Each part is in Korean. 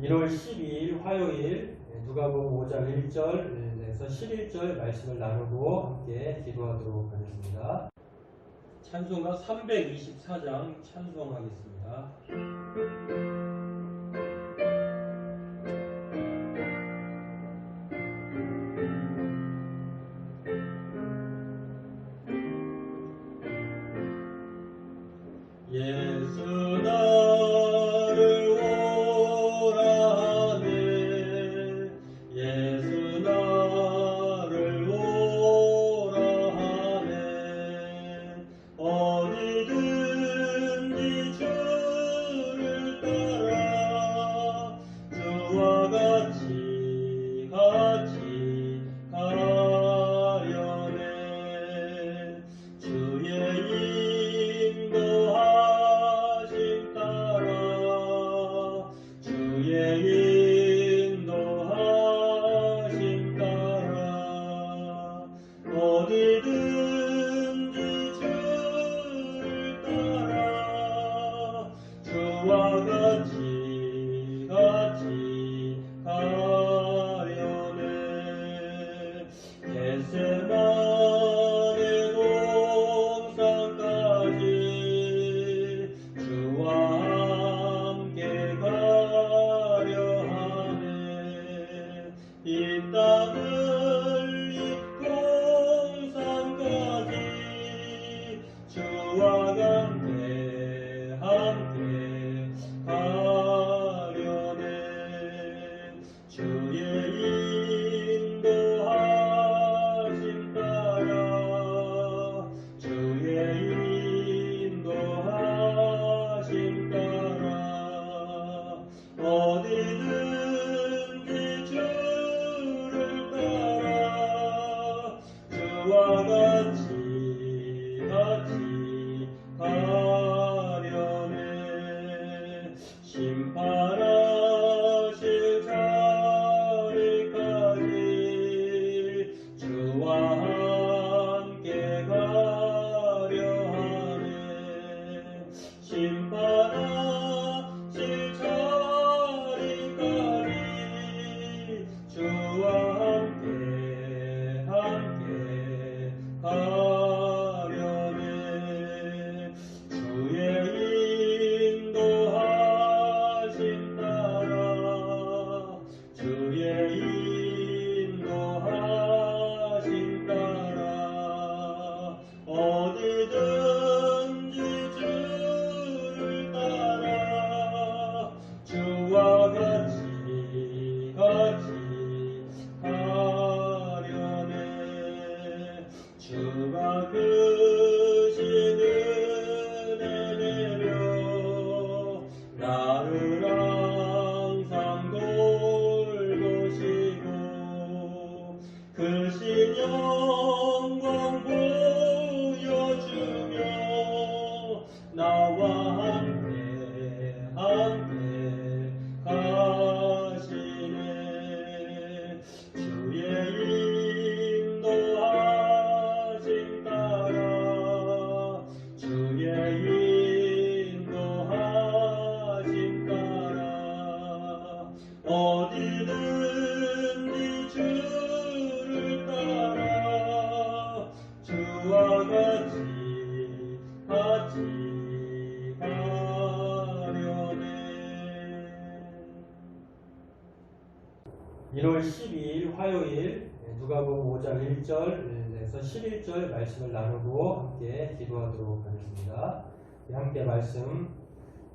1월 12일 화요일 누가복음 5장 1절에서 11절 말씀을 나누고 함께 기도하도록 하겠습니다. 찬송가 324장 찬송하겠습니다. 예수 나를 오라 하네 예수 나를 오라 하네 어디든지 주를 따라 주와 같이 가려네 주의 인도하심 따라 어디든지 주를 따라 주와 같이 가려네 겟세마네 동산까지 주와 함께 가려 하네 이 땅을 이 동산까지 주와 함께 가려네 주의 인도하심 따라 주의 인도하심 따라 어디든지 주를 따라 주와 같이 가려네 심판하실 자리까지 주와 함께 가려 하네 심판하실 자리까지 주와 함께 가려네 주의 인도하심 따라 주의 인도하심 따라 어디든지 주를 따라 주와 같이 가려네 주가 크신 은혜 내려 나를 항상 돌보시고 크신 영광 보여주며 나와 함께 가시네 주의 인도하심 따라 주의 인도하심 따라 어디든지 주를 따라 주와 같이 가려네 1월 12일 화요일 누가복음 5장 1절에서 11절 말씀을 나누고 함께 기도하도록 하겠습니다. 함께 말씀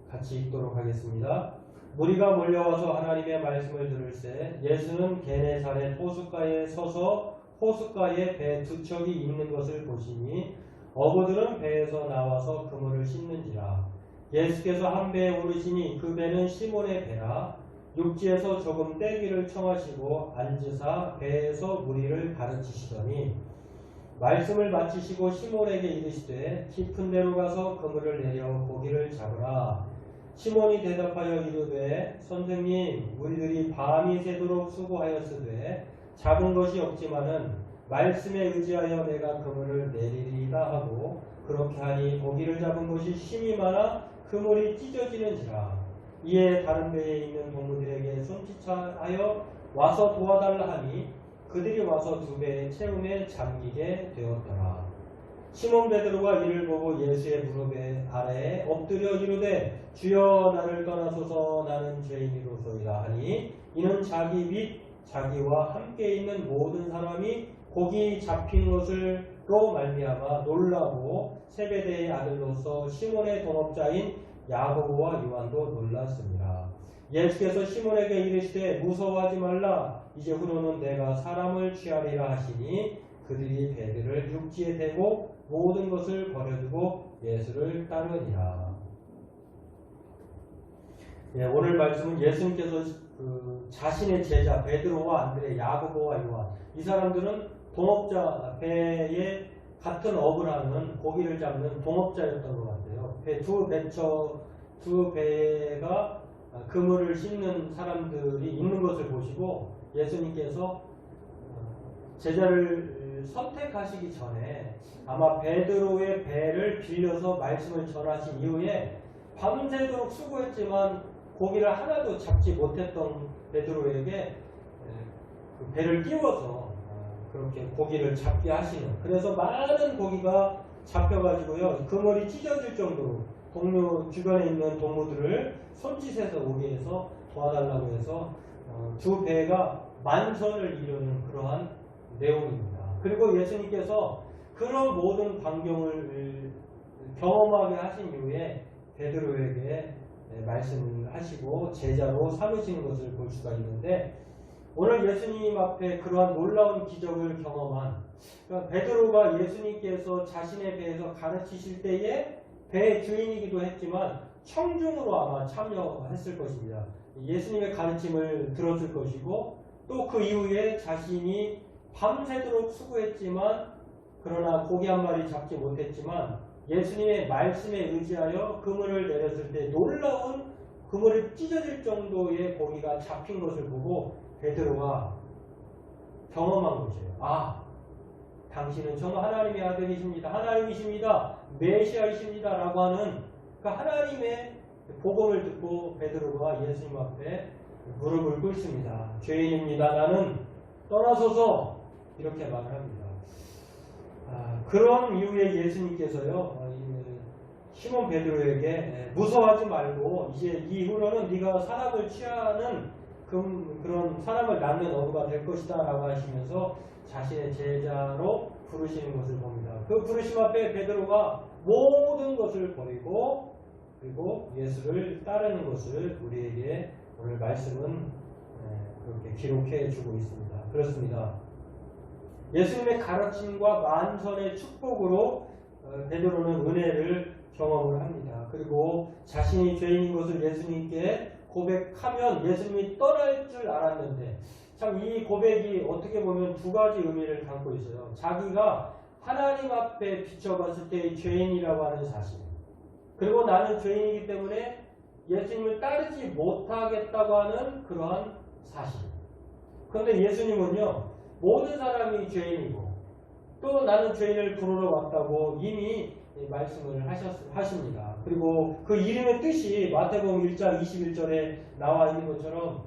같이 읽도록 하겠습니다. 무리가 몰려와서 하나님의 말씀을 들을새 예수는 게네사렛 호숫가에 서서 호숫가에 배 두 척이 있는 것을 보시니 어부들은 배에서 나와서 그물을 씻는지라 예수께서 한 배에 오르시니 그 배는 시몬의 배라 육지에서 조금 떼기를 청하시고 앉으사 배에서 무리를 가르치시더니 말씀을 마치시고 시몬에게 이르시되 깊은 데로 가서 그물을 내려 고기를 잡으라 시몬이 대답하여 이르되 선생님 우리들이 밤이 새도록 수고하였으되 잡은 것이 없지만은 말씀에 의지하여 내가 그물을 내리리다 하고 그렇게 하니 고기를 잡은 것이 심히 많아 그물이 찢어지는지라 이에 다른 배에 있는 동무들에게 손짓하여 와서 도와달라 하니 그들이 와서 두 배의 채움에 잠기게 되었더라. 시몬 베드로가 이를 보고 예수의 무릎 아래에 엎드려 이르되 주여 나를 떠나소서 나는 죄인이로소이다 하니 이는 자기 및 자기와 함께 있는 모든 사람이 고기 잡힌 것을로 말미암아 놀라고 세베대의 아들로서 시몬의 동업자인 야고보와 요한도 놀랐습니다. 예수께서 시몬에게 이르시되 무서워하지 말라 이제 후로는 내가 사람을 취하리라 하시니 그들이 배들을 육지에 대고 모든 것을 버려두고 예수를 따르니라. 예, 오늘 말씀은 예수님께서 자신의 제자 베드로와 안드레, 야고보와 요한 이 사람들은 동업자 배에 같은 업을 하는 고기를 잡는 동업자였던 것 같아요. 두 배가 그물을 싣는 사람들이 있는 것을 보시고 예수님께서 제자를 선택하시기 전에 아마 베드로의 배를 빌려서 말씀을 전하신 이후에 밤새도록 수고했지만 고기를 하나도 잡지 못했던 베드로에게 그 배를 띄워서 그렇게 고기를 잡게 하시는, 그래서 많은 고기가 잡혀가지고요 그물이 찢어질 정도로 동료 주변에 있는 동무들을 손짓해서 오게 해서 도와달라고 해서 두 배가 만선을 이루는 그러한 내용입니다. 그리고 예수님께서 그런 모든 광경을 경험하게 하신 이후에 베드로에게 말씀을 하시고 제자로 삼으시는 것을 볼 수가 있는데, 오늘 예수님 앞에 그러한 놀라운 기적을 경험한, 그러니까 베드로가 예수님께서 자신의 배에서 가르치실 때에 배의 주인이기도 했지만 청중으로 아마 참여했을 것입니다. 예수님의 가르침을 들었을 것이고 또 그 이후에 자신이 밤새도록 수고했지만 그러나 고기 한 마리 잡지 못했지만 예수님의 말씀에 의지하여 그물을 내렸을 때 놀라운 그물이 찢어질 정도의 고기가 잡힌 것을 보고 베드로가 경험한 것이에요. 아, 당신은 정말 하나님의 아들이십니다. 하나님이십니다. 메시아이십니다. 라고 하는 그 하나님의 복음을 듣고 베드로가 예수님 앞에 무릎을 꿇습니다. 죄인입니다. 나는 떠나소서. 이렇게 말을 합니다. 그런 이후에 예수님께서요 시몬 베드로에게 무서워하지 말고 이제 이후로는 네가 사람을 취하는 그런 사람을 낳는 어부가 될 것이다 라고 하시면서 자신의 제자로 부르시는 것을 봅니다. 그 부르심 앞에 베드로가 모든 것을 버리고 그리고 예수를 따르는 것을 우리에게 오늘 말씀은 그렇게 기록해 주고 있습니다. 그렇습니다. 예수님의 가르침과 만선의 축복으로 베드로는 은혜를 경험을 합니다. 그리고 자신이 죄인인 것을 예수님께 고백하면 예수님이 떠날 줄 알았는데, 참 이 고백이 어떻게 보면 두 가지 의미를 담고 있어요. 자기가 하나님 앞에 비춰봤을 때의 죄인이라고 하는 사실, 그리고 나는 죄인이기 때문에 예수님을 따르지 못하겠다고 하는 그러한 사실. 그런데 예수님은요 모든 사람이 죄인이고 또 나는 죄인을 부르러 왔다고 이미 말씀을 하십니다. 그리고 그 이름의 뜻이 마태복음 1장 21절에 나와 있는 것처럼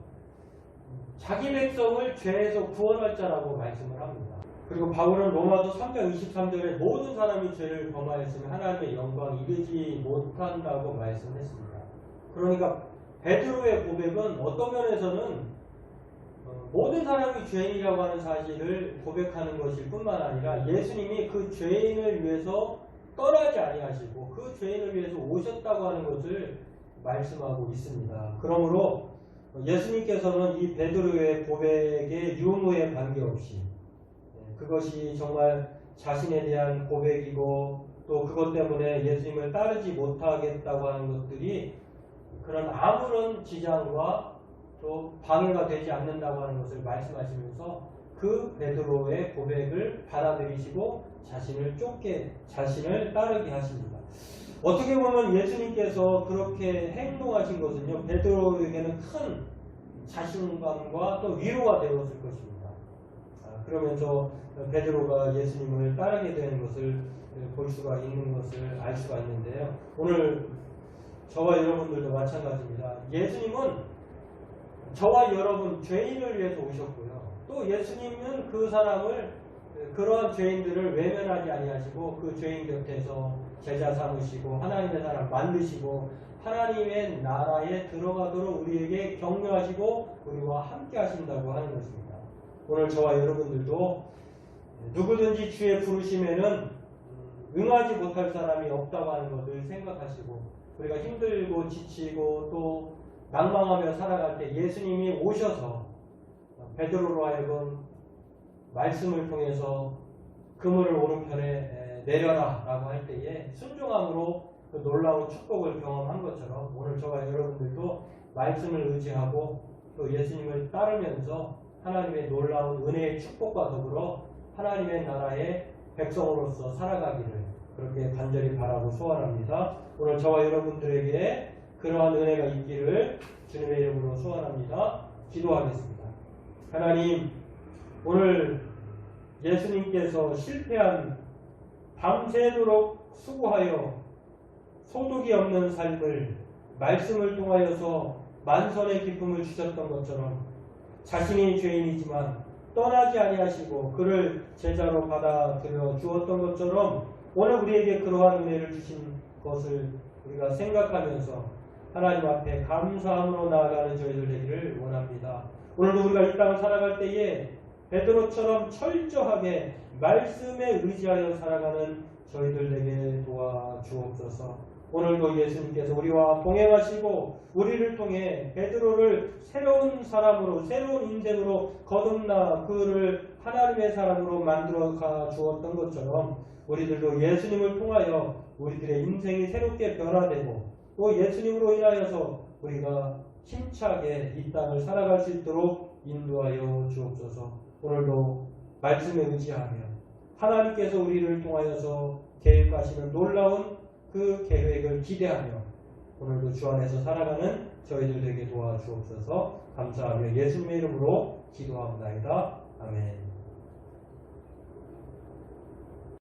자기 백성을 죄에서 구원할 자라고 말씀을 합니다. 그리고 바울은 로마서 3장 23절에 모든 사람이 죄를 범하였으면 하나님의 영광 이르지 못한다고 말씀했습니다. 그러니까 베드로의 고백은 어떤 면에서는 모든 사람이 죄인이라고 하는 사실을 고백하는 것일 뿐만 아니라 예수님이 그 죄인을 위해서 떠나지 아니하시고 그 죄인을 위해서 오셨다고 하는 것을 말씀하고 있습니다. 그러므로 예수님께서는 이 베드로의 고백의 유무에 관계없이 그것이 정말 자신에 대한 고백이고 또 그것 때문에 예수님을 따르지 못하겠다고 하는 것들이 그런 아무런 지장과 또 방해가 되지 않는다고 하는 것을 말씀하시면서 그 베드로의 고백을 받아들이시고 자신을 따르게 하십니다. 어떻게 보면 예수님께서 그렇게 행동하신 것은요 베드로에게는 큰 자신감과 또 위로가 되었을 것입니다. 그러면서 베드로가 예수님을 따르게 되는 것을 볼 수가 있는 것을 알 수가 있는데요. 오늘 저와 여러분들도 마찬가지입니다. 예수님은 저와 여러분 죄인을 위해서 오셨고요. 또 예수님은 그 사람을 그러한 죄인들을 외면하지 아니하시고 그 죄인 곁에서 제자 삼으시고 하나님의 사람 만드시고 하나님의 나라에 들어가도록 우리에게 격려하시고 우리와 함께 하신다고 하는 것입니다. 오늘 저와 여러분들도 누구든지 주의 부르심에는 응하지 못할 사람이 없다고 하는 것을 생각하시고 우리가 힘들고 지치고 또 낭망하며 살아갈 때 예수님이 오셔서 베드로로 하여금 말씀을 통해서 그물을 오른편에 내려라 라고 할 때에 순종함으로 그 놀라운 축복을 경험한 것처럼 오늘 저와 여러분들도 말씀을 의지하고 또 예수님을 따르면서 하나님의 놀라운 은혜의 축복과 더불어 하나님의 나라의 백성으로서 살아가기를 그렇게 간절히 바라고 소원합니다. 오늘 저와 여러분들에게 그러한 은혜가 있기를 주님의 이름으로 소원합니다. 기도하겠습니다. 하나님, 오늘 예수님께서 실패한 밤새도록 수고하여 소득이 없는 삶을 말씀을 통하여서 만선의 기쁨을 주셨던 것처럼 자신이 죄인이지만 떠나지 아니하시고 그를 제자로 받아들여 주었던 것처럼 오늘 우리에게 그러한 은혜를 주신 것을 우리가 생각하면서 하나님 앞에 감사함으로 나아가는 저희들 되기를 원합니다. 오늘도 우리가 이 땅을 살아갈 때에 베드로처럼 철저하게 말씀에 의지하여 살아가는 저희들 되게 도와주옵소서. 오늘도 예수님께서 우리와 동행하시고 우리를 통해 베드로를 새로운 사람으로 새로운 인생으로 거듭나 그를 하나님의 사람으로 만들어 가 주었던 것처럼 우리들도 예수님을 통하여 우리들의 인생이 새롭게 변화되고 또 예수님으로 인하여서 우리가 힘차게 이 땅을 살아갈 수 있도록 인도하여 주옵소서. 오늘도 말씀에 의지하며 하나님께서 우리를 통하여서 계획하시는 놀라운 그 계획을 기대하며 오늘도 주 안에서 살아가는 저희들 되게 도와주옵소서. 감사하며 예수님의 이름으로 기도합니다. 아멘.